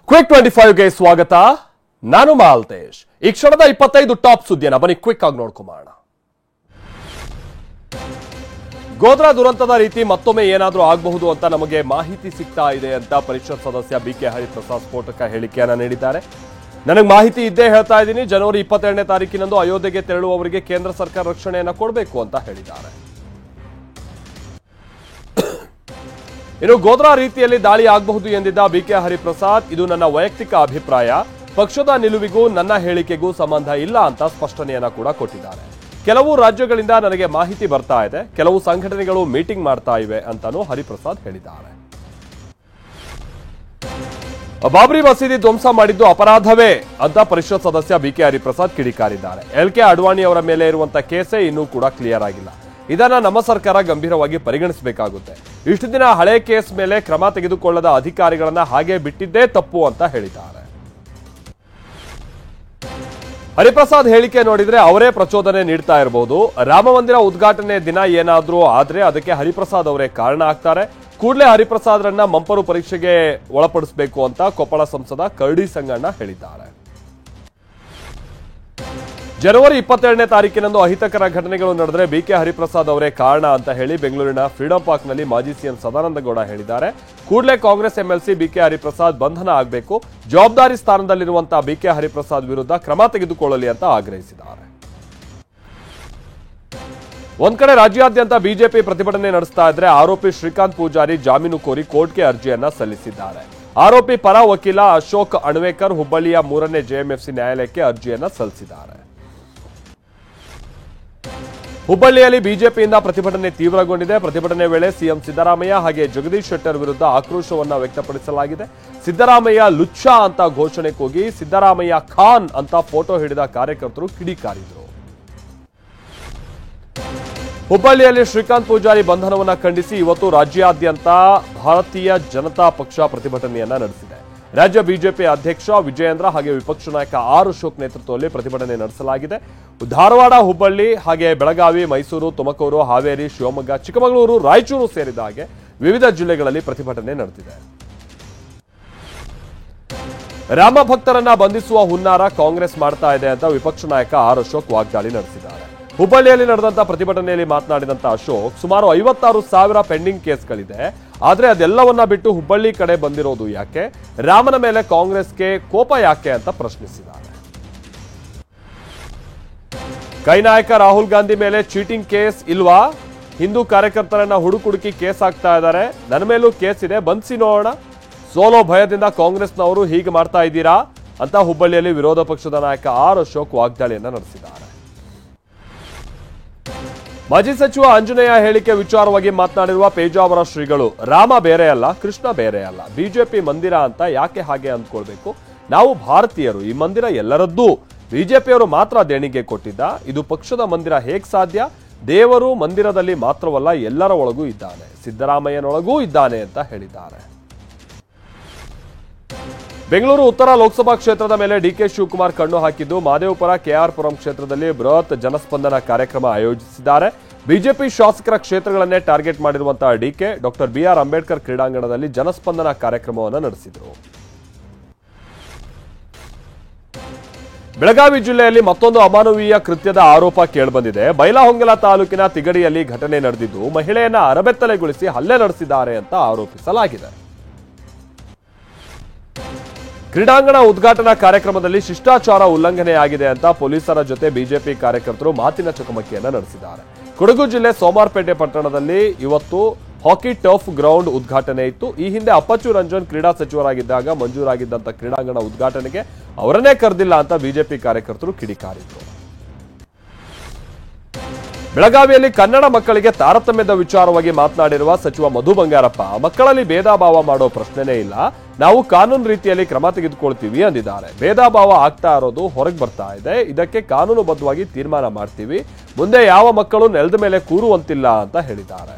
Quick 25ಗೆ ಸ್ವಾಗತ. ನಾನು ಮಾಲ್ತೇಶ್. ಈ ಕ್ಷಣದ 25 ಟಾಪ್ ಸುದ್ದಿಯನ್ನ ಬನ್ನಿ ಕ್ವಿಕ್ ಆಗಿ ನೋಡ್ಕೊಂಬೋಣ. ಗೋಧ್ರಾ ದುರಂತದ ರೀತಿ ಮತ್ತೊಮ್ಮೆ ಏನಾದರೂ ಆಗಬಹುದು ಅಂತ ನಮಗೆ ಮಾಹಿತಿ ಸಿಗ್ತಾ ಇದೆ ಅಂತ ಪರಿಷತ್ ಸದಸ್ಯ ಬಿಕೆ ಹರಿಪ್ರಸಾದ್ ಸ್ಫೋಟಕ ಹೇಳಿಕೆಯನ್ನ ನೀಡಿದ್ದಾರೆ. ನನಗೆ ಮಾಹಿತಿ ಇದ್ದೇ ಹೇಳ್ತಾ ಇದ್ದೀನಿ, ಜನವರಿ 22ನೇ ತಾರೀಕಿನಂದು ಅಯೋಧ್ಯೆಗೆ ತೆರಳುವವರಿಗೆ ಕೇಂದ್ರ ಸರ್ಕಾರ ರಕ್ಷಣೆಯನ್ನ ಕೊಡಬೇಕು ಅಂತ ಹೇಳಿದ್ದಾರೆ. ಇನ್ನು ಗೋಧ್ರಾ ರೀತಿಯಲ್ಲಿ ದಾಳಿ ಆಗಬಹುದು ಎಂದಿದ್ದ ಬಿಕೆ ಹರಿಪ್ರಸಾದ್, ಇದು ನನ್ನ ವೈಯಕ್ತಿಕ ಅಭಿಪ್ರಾಯ, ಪಕ್ಷದ ನಿಲುವಿಗೂ ನನ್ನ ಹೇಳಿಕೆಗೂ ಸಂಬಂಧ ಇಲ್ಲ ಅಂತ ಸ್ಪಷ್ಟನೆಯನ್ನ ಕೂಡ ಕೊಟ್ಟಿದ್ದಾರೆ. ಕೆಲವು ರಾಜ್ಯಗಳಿಂದ ನನಗೆ ಮಾಹಿತಿ ಬರ್ತಾ ಇದೆ, ಕೆಲವು ಸಂಘಟನೆಗಳು ಮೀಟಿಂಗ್ ಮಾಡ್ತಾ ಇವೆ ಅಂತಾನೂ ಹರಿಪ್ರಸಾದ್ ಹೇಳಿದ್ದಾರೆ. ಬಾಬ್ರಿ ಮಸೀದಿ ಧ್ವಂಸ ಮಾಡಿದ್ದು ಅಪರಾಧವೇ ಅಂತ ಪರಿಷತ್ ಸದಸ್ಯ ಬಿಕೆ ಹರಿಪ್ರಸಾದ್ ಕಿಡಿಕಾರಿದ್ದಾರೆ. ಎಲ್.ಕೆ. ಅಡ್ವಾಣಿ ಅವರ ಮೇಲೆ ಇರುವಂತಹ ಕೇಸೇ ಇನ್ನೂ ಕೂಡ ಕ್ಲಿಯರ್ ಆಗಿಲ್ಲ. ಇದನ್ನ ನಮ್ಮ ಸರ್ಕಾರ ಗಂಭೀರವಾಗಿ ಪರಿಗಣಿಸಬೇಕಾಗುತ್ತೆ. ಇಷ್ಟು ದಿನ ಹಳೆ ಕೇಸ್ ಮೇಲೆ ಕ್ರಮ ತೆಗೆದುಕೊಳ್ಳದ ಅಧಿಕಾರಿಗಳನ್ನ ಹಾಗೆ ಬಿಟ್ಟಿದ್ದೇ ತಪ್ಪು ಅಂತ ಹೇಳಿದ್ದಾರೆ. ಹರಿಪ್ರಸಾದ್ ಹೇಳಿಕೆ ನೋಡಿದ್ರೆ ಅವರೇ ಪ್ರಚೋದನೆ ನೀಡ್ತಾ ಇರಬಹುದು. ರಾಮ ಮಂದಿರ ಉದ್ಘಾಟನೆ ದಿನ ಏನಾದ್ರೂ ಆದ್ರೆ ಅದಕ್ಕೆ ಹರಿಪ್ರಸಾದ್ ಅವರೇ ಕಾರಣ ಆಗ್ತಾರೆ. ಕೂಡಲೇ ಹರಿಪ್ರಸಾದ್ರನ್ನ ಮಂಪರು ಪರೀಕ್ಷೆಗೆ ಒಳಪಡಿಸಬೇಕು ಅಂತ ಕೊಪ್ಪಳ ಸಂಸದ ಕರಡಿ ಸಂಗಣ್ಣ ಹೇಳಿದ್ದಾರೆ. ಜನವರಿ 22ನೇ ತಾರೀಕಿನಂದು ಅಹಿತಕರ ಘಟನೆಗಳು ನಡೆದರೆ ಬಿಕೆ ಹರಿಪ್ರಸಾದ್ ಅವರೇ ಕಾರಣ ಅಂತ ಹೇಳಿ ಬೆಂಗಳೂರಿನ ಫ್ರೀಡಂ ಪಾರ್ಕ್ನಲ್ಲಿ ಮಾಜಿ ಸಿಎಂ ಸದಾನಂದಗೌಡ ಹೇಳಿದ್ದಾರೆ. ಕೂಡಲೇ ಕಾಂಗ್ರೆಸ್ ಎಂಎಲ್ಸಿ ಬಿಕೆ ಹರಿಪ್ರಸಾದ್ ಬಂಧನ ಆಗಬೇಕು, ಜವಾಬ್ದಾರಿ ಸ್ಥಾನದಲ್ಲಿರುವಂತಹ ಬಿಕೆ ಹರಿಪ್ರಸಾದ್ ವಿರುದ್ಧ ಕ್ರಮ ತೆಗೆದುಕೊಳ್ಳಲಿ ಅಂತ ಆಗ್ರಹಿಸಿದ್ದಾರೆ. ಒಂದ್ ಕಡೆ ರಾಜ್ಯಾದ್ಯಂತ ಬಿಜೆಪಿ ಪ್ರತಿಭಟನೆ ನಡೆಸ್ತಾ ಇದ್ರೆ ಆರೋಪಿ ಶ್ರೀಕಾಂತ್ ಪೂಜಾರಿ ಜಾಮೀನು ಕೋರಿ ಕೋರ್ಟ್ಗೆ ಅರ್ಜಿಯನ್ನ ಸಲ್ಲಿಸಿದ್ದಾರೆ. ಆರೋಪಿ ಪರ ವಕೀಲ ಅಶೋಕ್ ಅಣ್ವೇಕರ್ ಹುಬ್ಬಳ್ಳಿಯ 3ನೇ ಜೆಎಂಎಫ್ಸಿ ನ್ಯಾಯಾಲಯಕ್ಕೆ ಅರ್ಜಿಯನ್ನ ಸಲ್ಲಿಸಿದ್ದಾರೆ. ಹುಬ್ಬಳ್ಳಿಯಲ್ಲಿ ಬಿಜೆಪಿಯಿಂದ ಪ್ರತಿಭಟನೆ ತೀವ್ರಗೊಂಡಿದೆ. ಪ್ರತಿಭಟನೆ ವೇಳೆ ಸಿಎಂ ಸಿದ್ದರಾಮಯ್ಯ ಹಾಗೆ ಜಗದೀಶ್ ಶೆಟ್ಟರ್ ವಿರುದ್ಧ ಆಕ್ರೋಶವನ್ನ ವ್ಯಕ್ತಪಡಿಸಲಾಗಿದೆ. ಸಿದ್ದರಾಮಯ್ಯ ಲುಚ್ಚಾ ಅಂತ ಘೋಷಣೆ ಕೂಗಿ ಸಿದ್ದರಾಮಯ್ಯ ಖಾನ್ ಅಂತ ಫೋಟೋ ಹಿಡಿದ ಕಾರ್ಯಕರ್ತರು ಕಿಡಿಕಾರಿದರು. ಹುಬ್ಬಳ್ಳಿಯಲ್ಲಿ ಶ್ರೀಕಾಂತ್ ಪೂಜಾರಿ ಬಂಧನವನ್ನ ಖಂಡಿಸಿ ಇವತ್ತು ರಾಜ್ಯಾದ್ಯಂತ ಭಾರತೀಯ ಜನತಾ ಪಕ್ಷ ಪ್ರತಿಭಟನೆಯನ್ನ ನಡೆಸಿದೆ. ರಾಜ್ಯ ಬಿಜೆಪಿ ಅಧ್ಯಕ್ಷ ವಿಜಯೇಂದ್ರ ಹಾಗೆ ವಿಪಕ್ಷ ನಾಯಕ ಆರ್ ಅಶೋಕ್ ನೇತೃತ್ವದಲ್ಲಿ ಪ್ರತಿಭಟನೆ ನಡೆಸಲಾಗಿದೆ. ಧಾರವಾಡ, ಹುಬ್ಬಳ್ಳಿ ಹಾಗೆ ಬೆಳಗಾವಿ, ಮೈಸೂರು, ತುಮಕೂರು, ಹಾವೇರಿ, ಶಿವಮೊಗ್ಗ, ಚಿಕ್ಕಮಗಳೂರು, ರಾಯಚೂರು ಸೇರಿದ ಹಾಗೆ ವಿವಿಧ ಜಿಲ್ಲೆಗಳಲ್ಲಿ ಪ್ರತಿಭಟನೆ ನಡೆದಿದೆ. ರಾಮ ಭಕ್ತರನ್ನ ಬಂಧಿಸುವ ಹುನ್ನಾರ ಕಾಂಗ್ರೆಸ್ ಮಾಡ್ತಾ ಇದೆ ಅಂತ ವಿಪಕ್ಷ ನಾಯಕ ಆರ್ ಅಶೋಕ್ ವಾಗ್ದಾಳಿ ನಡೆಸಿದ್ದಾರೆ. ಹುಬ್ಬಳ್ಳಿಯಲ್ಲಿ ನಡೆದಂತಹ ಪ್ರತಿಭಟನೆಯಲ್ಲಿ ಮಾತನಾಡಿದಂತ ಅಶೋಕ್, ಸುಮಾರು 56,000 ಪೆಂಡಿಂಗ್ ಕೇಸ್ಗಳಿದೆ, ಆದ್ರೆ ಅದೆಲ್ಲವನ್ನ ಬಿಟ್ಟು ಹುಬ್ಬಳ್ಳಿ ಕಡೆ ಬಂದಿರೋದು ಯಾಕೆ, ರಾಮನ ಮೇಲೆ ಕಾಂಗ್ರೆಸ್ಗೆ ಕೋಪ ಯಾಕೆ ಅಂತ ಪ್ರಶ್ನಿಸಿದ್ದಾರೆ. ಕೈ ನಾಯಕ ರಾಹುಲ್ ಗಾಂಧಿ ಮೇಲೆ ಚೀಟಿಂಗ್ ಕೇಸ್ ಇಲ್ವಾ? ಹಿಂದೂ ಕಾರ್ಯಕರ್ತರನ್ನ ಹುಡುಕಿ ಕೇಸ್ ಹಾಕ್ತಾ ಇದ್ದಾರೆ, ನನ್ನ ಮೇಲೂ ಕೇಸ್ ಇದೆ, ಬಂಧಿಸಿ ನೋಡೋಣ. ಸೋಲೋ ಭಯದಿಂದ ಕಾಂಗ್ರೆಸ್ನವರು ಹೀಗೆ ಮಾಡ್ತಾ ಇದ್ದೀರಾ ಅಂತ ಹುಬ್ಬಳ್ಳಿಯಲ್ಲಿ ವಿರೋಧ ಪಕ್ಷದ ನಾಯಕ ಆರ್ ಅಶೋಕ್ ವಾಗ್ದಾಳಿಯನ್ನ ನಡೆಸಿದ್ದಾರೆ. ಮಾಜಿ ಸಚಿವ ಆಂಜನೇಯ ಹೇಳಿಕೆ ವಿಚಾರವಾಗಿ ಮಾತನಾಡಿರುವ ಪೇಜಾವರ ಶ್ರೀಗಳು, ರಾಮ ಬೇರೆ ಅಲ್ಲ, ಕೃಷ್ಣ ಬೇರೆ ಅಲ್ಲ, ಬಿಜೆಪಿ ಮಂದಿರ ಅಂತ ಯಾಕೆ ಹಾಗೆ ಅಂದ್ಕೊಳ್ಬೇಕು? ನಾವು ಭಾರತೀಯರು, ಈ ಮಂದಿರ ಎಲ್ಲರದ್ದೂ, ಬಿಜೆಪಿಯವರು ಮಾತ್ರ ದೇಣಿಗೆ ಕೊಟ್ಟಿದ್ದ, ಇದು ಪಕ್ಷದ ಮಂದಿರ ಹೇಗ್ ಸಾಧ್ಯ? ದೇವರು ಮಂದಿರದಲ್ಲಿ ಮಾತ್ರವಲ್ಲ ಎಲ್ಲರ ಒಳಗೂ ಇದ್ದಾನೆ, ಸಿದ್ದರಾಮಯ್ಯನೊಳಗೂ ಇದ್ದಾನೆ ಅಂತ ಹೇಳಿದ್ದಾರೆ. ಬೆಂಗಳೂರು ಉತ್ತರ ಲೋಕಸಭಾ ಕ್ಷೇತ್ರದ ಮೇಲೆ ಡಿಕೆ ಶಿವಕುಮಾರ್ ಕಣ್ಣು ಹಾಕಿದ್ದು, ಮಹದೇವಪುರ, ಕೆಆರ್ ಪುರಂ ಕ್ಷೇತ್ರದಲ್ಲಿ ಬೃಹತ್ ಜನಸ್ಪಂದನ ಕಾರ್ಯಕ್ರಮ ಆಯೋಜಿಸಿದ್ದಾರೆ. ಬಿಜೆಪಿ ಶಾಸಕರ ಕ್ಷೇತ್ರಗಳನ್ನೇ ಟಾರ್ಗೆಟ್ ಮಾಡಿರುವಂತಹ ಡಿಕೆ ಡಾಕ್ಟರ್ ಬಿಆರ್ ಅಂಬೇಡ್ಕರ್ ಕ್ರೀಡಾಂಗಣದಲ್ಲಿ ಜನಸ್ಪಂದನ ಕಾರ್ಯಕ್ರಮವನ್ನು ನಡೆಸಿದರು. ಬೆಳಗಾವಿ ಜಿಲ್ಲೆಯಲ್ಲಿ ಮತ್ತೊಂದು ಅಮಾನವೀಯ ಕೃತ್ಯದ ಆರೋಪ ಕೇಳಿಬಂದಿದೆ. ಬೈಲಹೊಂಗಲ ತಾಲೂಕಿನ ತಿಗಡಿಯಲ್ಲಿ ಘಟನೆ ನಡೆದಿದ್ದು, ಮಹಿಳೆಯನ್ನ ಅರಬೆತ್ತಲೆಗೊಳಿಸಿ ಹಲ್ಲೆ ನಡೆಸಿದ್ದಾರೆ ಅಂತ ಆರೋಪಿಸಲಾಗಿದೆ. ಕ್ರೀಡಾಂಗಣ ಉದ್ಘಾಟನಾ ಕಾರ್ಯಕ್ರಮದಲ್ಲಿ ಶಿಷ್ಟಾಚಾರ ಉಲ್ಲಂಘನೆಯಾಗಿದೆ ಅಂತ ಪೊಲೀಸರ ಜೊತೆ ಬಿಜೆಪಿ ಕಾರ್ಯಕರ್ತರು ಮಾತಿನ ಚಕಮಕಿಯನ್ನ ನಡೆಸಿದ್ದಾರೆ. ಕೊಡಗು ಜಿಲ್ಲೆ ಸೋಮಾರ್ಪೇಟೆ ಪಟ್ಟಣದಲ್ಲಿ ಇವತ್ತು ಹಾಕಿ ಟರ್ಫ್ ಗ್ರೌಂಡ್ ಉದ್ಘಾಟನೆ ಇತ್ತು. ಈ ಹಿಂದೆ ಅಪ್ಪಚ್ಚು ರಂಜನ್ ಕ್ರೀಡಾ ಸಚಿವರಾಗಿದ್ದಾಗ ಮಂಜೂರಾಗಿದ್ದಂತ ಕ್ರೀಡಾಂಗಣ ಉದ್ಘಾಟನೆಗೆ ಅವರನ್ನೇ ಕರೆದಿಲ್ಲ ಅಂತ ಬಿಜೆಪಿ ಕಾರ್ಯಕರ್ತರು ಕಿಡಿಕಾರಿದ್ರು. ಬೆಳಗಾವಿಯಲ್ಲಿ ಕನ್ನಡ ಮಕ್ಕಳಿಗೆ ತಾರತಮ್ಯದ ವಿಚಾರವಾಗಿ ಮಾತನಾಡಿರುವ ಸಚಿವ ಮಧು ಬಂಗಾರಪ್ಪ, ಮಕ್ಕಳಲ್ಲಿ ಭೇದ ಭಾವ ಮಾಡೋ ಪ್ರಶ್ನೆನೇ ಇಲ್ಲ, ನಾವು ಕಾನೂನು ರೀತಿಯಲ್ಲಿ ಕ್ರಮ ತೆಗೆದುಕೊಳ್ತೀವಿ ಅಂದಿದ್ದಾರೆ. ಭೇದ ಭಾವ ಆಗ್ತಾ ಇರೋದು ಹೊರಗೆ ಬರ್ತಾ ಇದೆ, ಇದಕ್ಕೆ ಕಾನೂನುಬದ್ಧವಾಗಿ ತೀರ್ಮಾನ ಮಾಡ್ತೀವಿ, ಮುಂದೆ ಯಾವ ಮಕ್ಕಳು ನೆಲದ ಮೇಲೆ ಕೂರುವಂತಿಲ್ಲ ಅಂತ ಹೇಳಿದ್ದಾರೆ.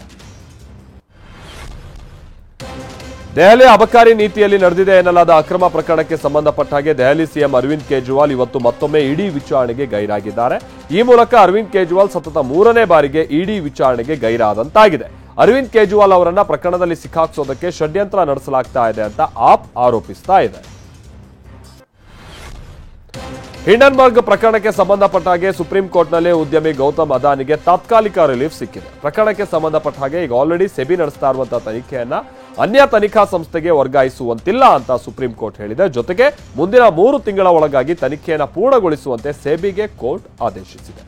ದೆಹಲಿ ಅಬಕಾರಿ ನೀತಿಯಲ್ಲಿ ನಡೆದಿದೆ ಎನ್ನಲಾದ ಅಕ್ರಮ ಪ್ರಕರಣಕ್ಕೆ ಸಂಬಂಧಪಟ್ಟ ಹಾಗೆ ದೆಹಲಿ ಸಿಎಂ ಅರವಿಂದ್ ಕೇಜ್ರಿವಾಲ್ ಇವತ್ತು ಮತ್ತೊಮ್ಮೆ ಇಡಿ ವಿಚಾರಣೆಗೆ ಗೈರಾಗಿದ್ದಾರೆ. ಈ ಮೂಲಕ ಅರವಿಂದ್ ಕೇಜ್ರಿವಾಲ್ ಸತತ 3ನೇ ಬಾರಿಗೆ ಇಡಿ ವಿಚಾರಣೆಗೆ ಗೈರಾದಂತಾಗಿದೆ. ಅರವಿಂದ್ ಕೇಜ್ರಿವಾಲ್ ಅವರನ್ನ ಪ್ರಕರಣದಲ್ಲಿ ಸಿಕ್ಕಾಕ್ಸೋದಕ್ಕೆ ಷಡ್ಯಂತ್ರ ನಡೆಸಲಾಗ್ತಾ ಇದೆ ಅಂತ ಆಪ್ ಆರೋಪಿಸ್ತಾ ಇದೆ. ಹಿಂಡನ್ಬರ್ಗ್ ಪ್ರಕರಣಕ್ಕೆ ಸಂಬಂಧಪಟ್ಟ ಹಾಗೆ ಸುಪ್ರೀಂ ಕೋರ್ಟ್ನಲ್ಲಿ ಉದ್ಯಮಿ ಗೌತಮ್ ಅದಾನಿಗೆ ತಾತ್ಕಾಲಿಕ ರಿಲೀಫ್ ಸಿಕ್ಕಿದೆ. ಪ್ರಕರಣಕ್ಕೆ ಸಂಬಂಧಪಟ್ಟ ಹಾಗೆ ಈಗ ಆಲ್ರೆಡಿ ಸೆಬಿ ನಡೆಸ್ತಾ ಇರುವಂತಹ ತನಿಖೆಯನ್ನ ಅನ್ಯ ತನಿಖಾ ಸಂಸ್ಥೆಗೆ ವರ್ಗಾಯಿಸುವಂತಿಲ್ಲ ಅಂತ ಸುಪ್ರೀಂ ಕೋರ್ಟ್ ಹೇಳಿದೆ. ಜೊತೆಗೆ ಮುಂದಿನ 3 ತಿಂಗಳ ಒಳಗಾಗಿ ತನಿಖೆಯನ್ನು ಪೂರ್ಣಗೊಳಿಸುವಂತೆ ಸೆಬಿಗೆ ಕೋರ್ಟ್ ಆದೇಶಿಸಿದೆ.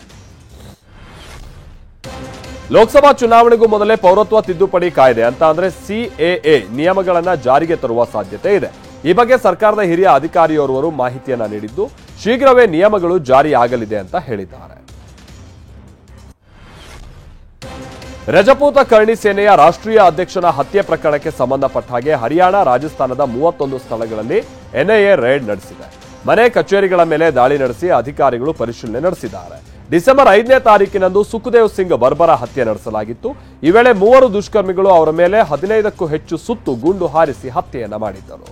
ಲೋಕಸಭಾ ಚುನಾವಣೆಗೂ ಮೊದಲೇ ಪೌರತ್ವ ತಿದ್ದುಪಡಿ ಕಾಯ್ದೆ ಅಂದ್ರೆ ಸಿಎಎ ನಿಯಮಗಳನ್ನ ಜಾರಿಗೆ ತರುವ ಸಾಧ್ಯತೆ ಇದೆ. ಈ ಬಗ್ಗೆ ಸರ್ಕಾರದ ಹಿರಿಯ ಅಧಿಕಾರಿಯೋರ್ವರು ಮಾಹಿತಿಯನ್ನ ನೀಡಿದ್ದು, ಶೀಘ್ರವೇ ನಿಯಮಗಳು ಜಾರಿಯಾಗಲಿದೆ ಅಂತ ಹೇಳಿದ್ದಾರೆ. ರಜಪೂತ ಕರ್ಣಿ ಸೇನೆಯ ರಾಷ್ಟ್ರೀಯ ಅಧ್ಯಕ್ಷನ ಹತ್ಯೆ ಪ್ರಕರಣಕ್ಕೆ ಸಂಬಂಧಪಟ್ಟ ಹಾಗೆ ಹರಿಯಾಣ, ರಾಜಸ್ಥಾನದ 31 ಸ್ಥಳಗಳಲ್ಲಿ ಎನ್ಐಎ ರೇಡ್ ನಡೆಸಿದೆ. ಮನೆ ಕಚೇರಿಗಳ ಮೇಲೆ ದಾಳಿ ನಡೆಸಿ ಅಧಿಕಾರಿಗಳು ಪರಿಶೀಲನೆ ನಡೆಸಿದ್ದಾರೆ. ಡಿಸೆಂಬರ್ 5ನೇ ತಾರೀಕಿನಂದು ಸುಖದೇವ್ ಸಿಂಗ್ ಬರ್ಬರ ಹತ್ಯೆ ನಡೆಸಲಾಗಿತ್ತು. ಈ ವೇಳೆ 3 ದುಷ್ಕರ್ಮಿಗಳು ಅವರ ಮೇಲೆ 15ಕ್ಕೂ ಹೆಚ್ಚು ಸುತ್ತು ಗುಂಡು ಹಾರಿಸಿ ಹತ್ಯೆಯನ್ನ ಮಾಡಿದ್ದರು.